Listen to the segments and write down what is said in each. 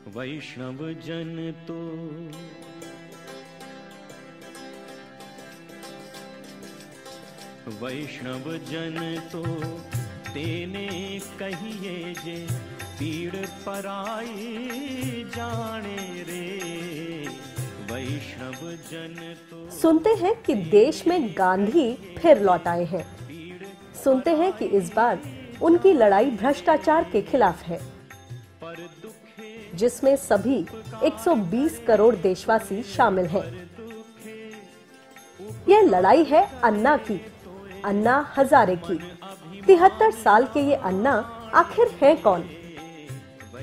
वैष्णव जन तो वैष्णव जन तो तेने कहिए जे पीड़ पराई जाने रे। वैष्णव जन तो सुनते हैं कि देश में गांधी फिर लौट आए हैं। सुनते हैं कि इस बार उनकी लड़ाई भ्रष्टाचार के खिलाफ है, जिसमें सभी 120 करोड़ देशवासी शामिल हैं। यह लड़ाई है अन्ना की, अन्ना हजारे की। 73 साल के ये अन्ना आखिर हैं कौन?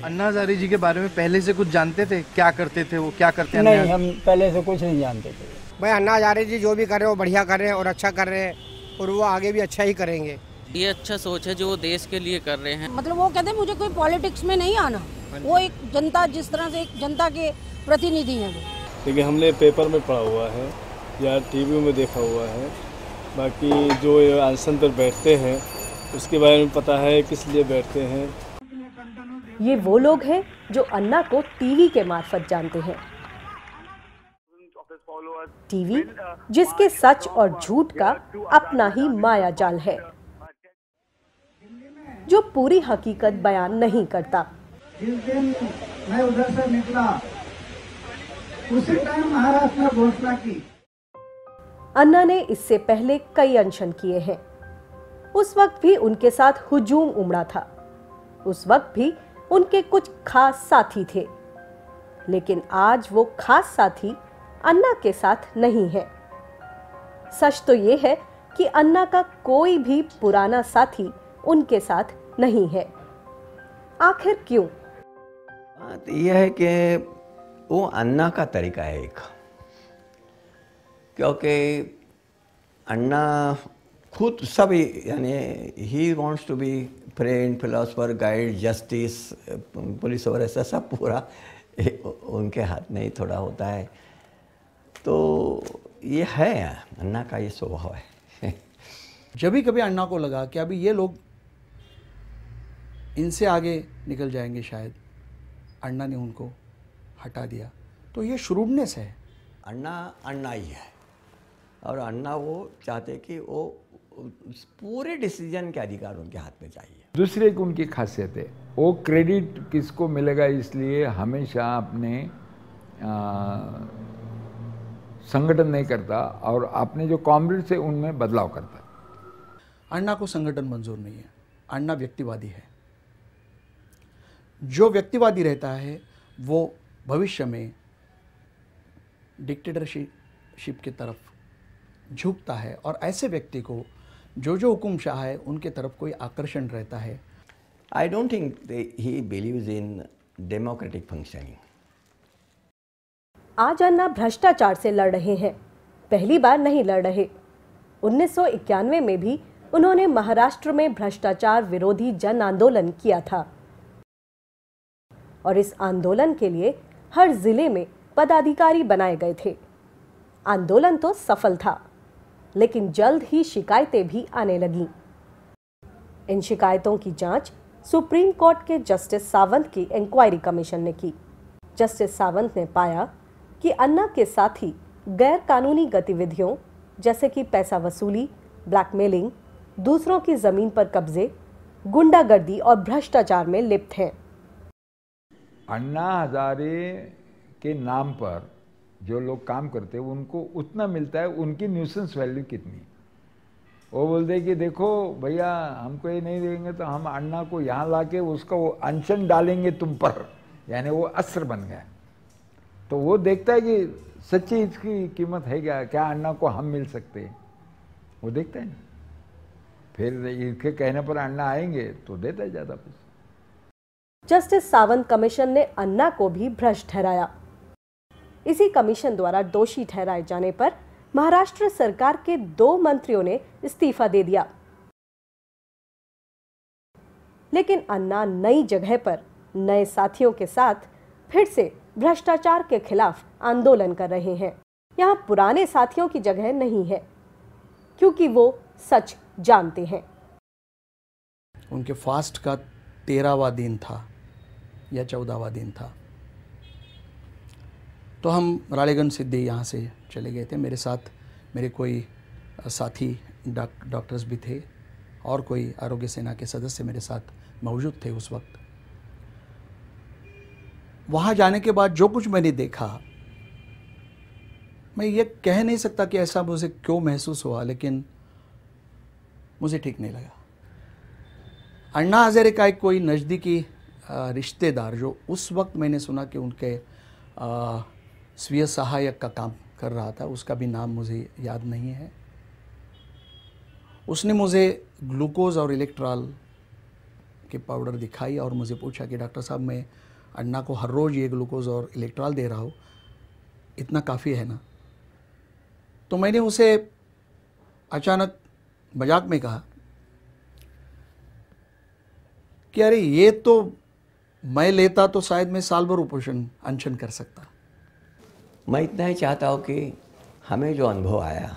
अन्ना हजारे जी के बारे में पहले से कुछ जानते थे? क्या करते थे वो, क्या करते हैं? नहीं, हम पहले से कुछ नहीं जानते थे। भाई अन्ना हजारे जी जो भी कर रहे हैं वो बढ़िया कर रहे हैं और अच्छा कर रहे हैं और वो आगे भी अच्छा ही करेंगे। ये अच्छा सोच है जो वो देश के लिए कर रहे हैं। मतलब वो कहते हैं मुझे कोई पॉलिटिक्स में नहीं आना, वो एक जनता, जिस तरह से एक जनता के प्रतिनिधि हैं वो। देखिए, हमने पेपर में पढ़ा हुआ है या टीवी में देखा हुआ है, बाकी जो आसन पर बैठते हैं उसके बारे में पता है किस लिए बैठते हैं। ये वो लोग हैं जो अन्ना को टीवी के मार्फत जानते हैं। टीवी जिसके सच और झूठ का अपना ही माया जाल है, जो पूरी हकीकत बयान नहीं करता। जिस दिन मैं उधर से निकला उसी टाइम महाराष्ट्र ने घोषणा की। अन्ना ने इससे पहले कई अनशन किए हैं। उस वक्त भी उनके साथ हुजूम उमड़ा था। उस वक्त भी उनके कुछ खास साथी थे, लेकिन आज वो खास साथी अन्ना के साथ नहीं है। सच तो ये है कि अन्ना का कोई भी पुराना साथी उनके साथ नहीं है। आखिर क्यों? बात यह है कि वो अन्ना का तरीका है एक, क्योंकि अन्ना खुद सभी, यानी he wants to be friend, philosopher, guide, justice, police और ऐसा सब पूरा उनके हाथ में ही थोड़ा होता है। तो ये है अन्ना का, ये स्वभाव है। जब भी कभी अन्ना को लगा कि अभी ये लोग इनसे आगे निकल जाएंगे शायद, अन्ना ने उनको हटा दिया। तो ये शुरूबनेस है। अन्ना अन्ना ही है, और अन्ना वो चाहते कि वो पूरे डिसीजन के अधिकार उनके हाथ में चाहिए। दूसरे की उनकी खासियत है, वो क्रेडिट किसको मिलेगा इसलिए हमेशा अपने संगठन नहीं करता और अपने जो कॉमरेड्स है उनमें बदलाव करता। अन्ना को संगठन मंजूर नहीं है। अन्ना व्यक्तिवादी है। जो व्यक्तिवादी रहता है वो भविष्य में डिक्टेटरशिप की तरफ झुकता है, और ऐसे व्यक्ति को जो हुकुमशाह है उनके तरफ कोई आकर्षण रहता है। I don't think he believes in democratic functioning. आज अन्ना भ्रष्टाचार से लड़ रहे हैं, पहली बार नहीं लड़ रहे। 1991 में भी उन्होंने महाराष्ट्र में भ्रष्टाचार विरोधी जन आंदोलन किया था, और इस आंदोलन के लिए हर जिले में पदाधिकारी बनाए गए थे। आंदोलन तो सफल था, लेकिन जल्द ही शिकायतें भी आने लगीं। इन शिकायतों की जांच सुप्रीम कोर्ट के जस्टिस सावंत की इंक्वायरी कमीशन ने की। जस्टिस सावंत ने पाया कि अन्ना के साथी गैर कानूनी गतिविधियों जैसे कि पैसा वसूली, ब्लैकमेलिंग, दूसरों की जमीन पर कब्जे, गुंडागर्दी और भ्रष्टाचार में लिप्त हैं। अन्ना हजारे के नाम पर जो लोग काम करते हैं उनको उतना मिलता है, उनकी न्यूसेंस वैल्यू कितनी। वो बोलते हैं कि देखो भैया, हमको ये नहीं देंगे तो हम अन्ना को यहाँ लाके उसका वो अनशन डालेंगे तुम पर, यानी वो अस्त्र बन गया। तो वो देखता है कि सच्ची इसकी कीमत है क्या अन्ना को हम मिल सकते हैं, वो देखता है ना। फिर इसके कहने पर अन्ना आएंगे तो देता है ज़्यादा पैसा। जस्टिस सावंत कमीशन ने अन्ना को भी भ्रष्ट ठहराया। इसी कमीशन द्वारा दोषी ठहराए जाने पर महाराष्ट्र सरकार के 2 मंत्रियों ने इस्तीफा दे दिया। लेकिन अन्ना नई जगह पर नए साथियों के साथ फिर से भ्रष्टाचार के खिलाफ आंदोलन कर रहे हैं। यहाँ पुराने साथियों की जगह नहीं है, क्योंकि वो सच जानते हैं। उनके फास्ट का 13वां दिन था या 14वां दिन था। तो हम रालेगंज सिद्धि यहाँ से चले गए थे। मेरे साथ मेरे कोई साथी डॉक्टर्स भी थे और कोई आरोग्य सेना के सदस्य मेरे साथ मौजूद थे उस वक्त। वहाँ जाने के बाद जो कुछ मैंने देखा, मैं ये कह नहीं सकता कि ऐसा मुझे क्यों महसूस हुआ, लेकिन मुझे ठीक नहीं लगा। अन्ना हजारे का एक कोई नज़दीकी रिश्तेदार, जो उस वक्त मैंने सुना कि उनके स्वीय सहायक का काम कर रहा था, उसका भी नाम मुझे याद नहीं है, उसने मुझे ग्लूकोज और इलेक्ट्रॉल के पाउडर दिखाई और मुझे पूछा कि डॉक्टर साहब, मैं अन्ना को हर रोज़ ये ग्लूकोज और इलेक्ट्रॉल दे रहा हूँ, इतना काफ़ी है ना? तो मैंने उसे अचानक मजाक में कहा कि अरे ये तो मैं लेता तो शायद मैं साल भर उपोषण अनशन कर सकता। मैं इतना ही चाहता हूँ कि हमें जो अनुभव आया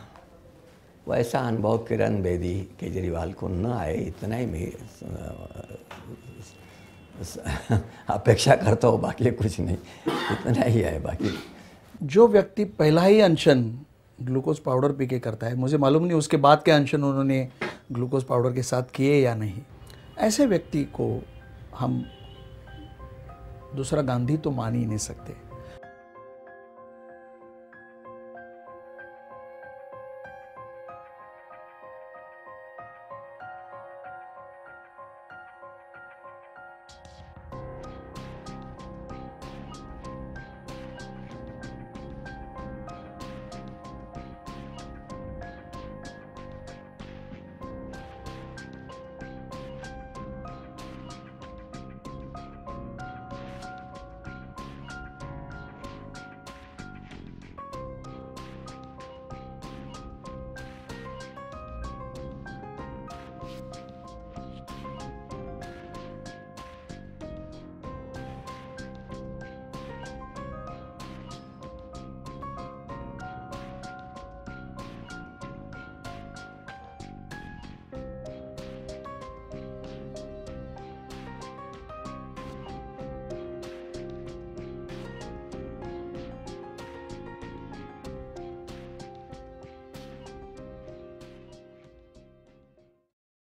वो ऐसा अनुभव किरण बेदी केजरीवाल को न आए, इतना ही मैं अपेक्षा करता हूँ, बाकी कुछ नहीं, इतना ही है। बाकी जो व्यक्ति पहला ही अनशन ग्लूकोज पाउडर पी के करता है, मुझे मालूम नहीं उसके बाद के अनशन उन्होंने ग्लूकोज पाउडर के साथ किए या नहीं, ऐसे व्यक्ति को हम दूसरा गांधी तो मान ही नहीं सकते।